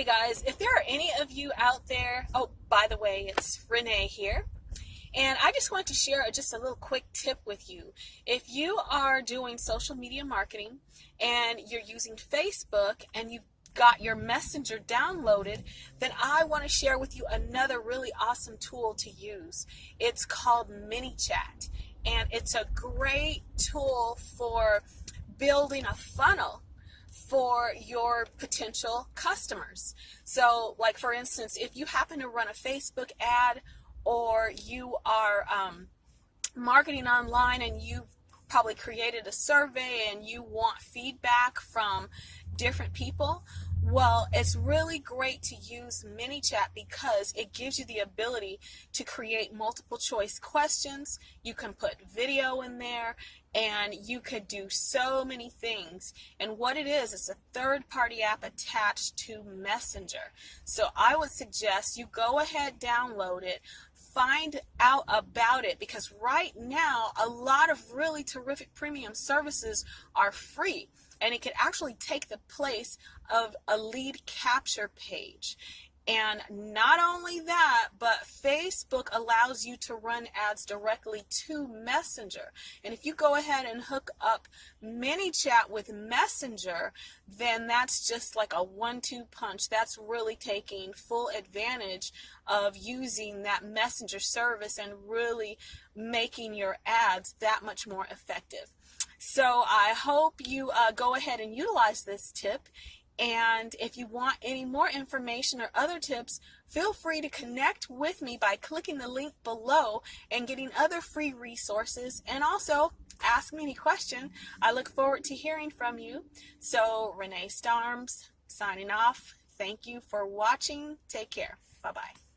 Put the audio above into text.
Hey guys, if there are any of you out there, oh, by the way, it's Renee here. And I just want to share just a little quick tip with you. If you are doing social media marketing and you're using Facebook and you've got your messenger downloaded, then I want to share with you another really awesome tool to use. It's called Manychat, and it's a great tool for building a funnel for your potential customers. So, like for instance, if you happen to run a Facebook ad, or you are marketing online and you probably created a survey and you want feedback from different people, well, it's really great to use Manychat because it gives you the ability to create multiple choice questions. You can put video in there and you could do so many things. And what it is, it's a third-party app attached to Messenger. So I would suggest you go ahead, download it, find out about it, because right now a lot of really terrific premium services are free, and it could actually take the place of a lead capture page. And not only that, but Facebook allows you to run ads directly to Messenger. And if you go ahead and hook up Manychat with Messenger, then that's just like a 1-2 punch. That's really taking full advantage of using that Messenger service and really making your ads that much more effective. So I hope you go ahead and utilize this tip. And if you want any more information or other tips, feel free to connect with me by clicking the link below and getting other free resources, and also ask me any question. I look forward to hearing from you. So, Renee Starms signing off. Thank you for watching. Take care. Bye-bye.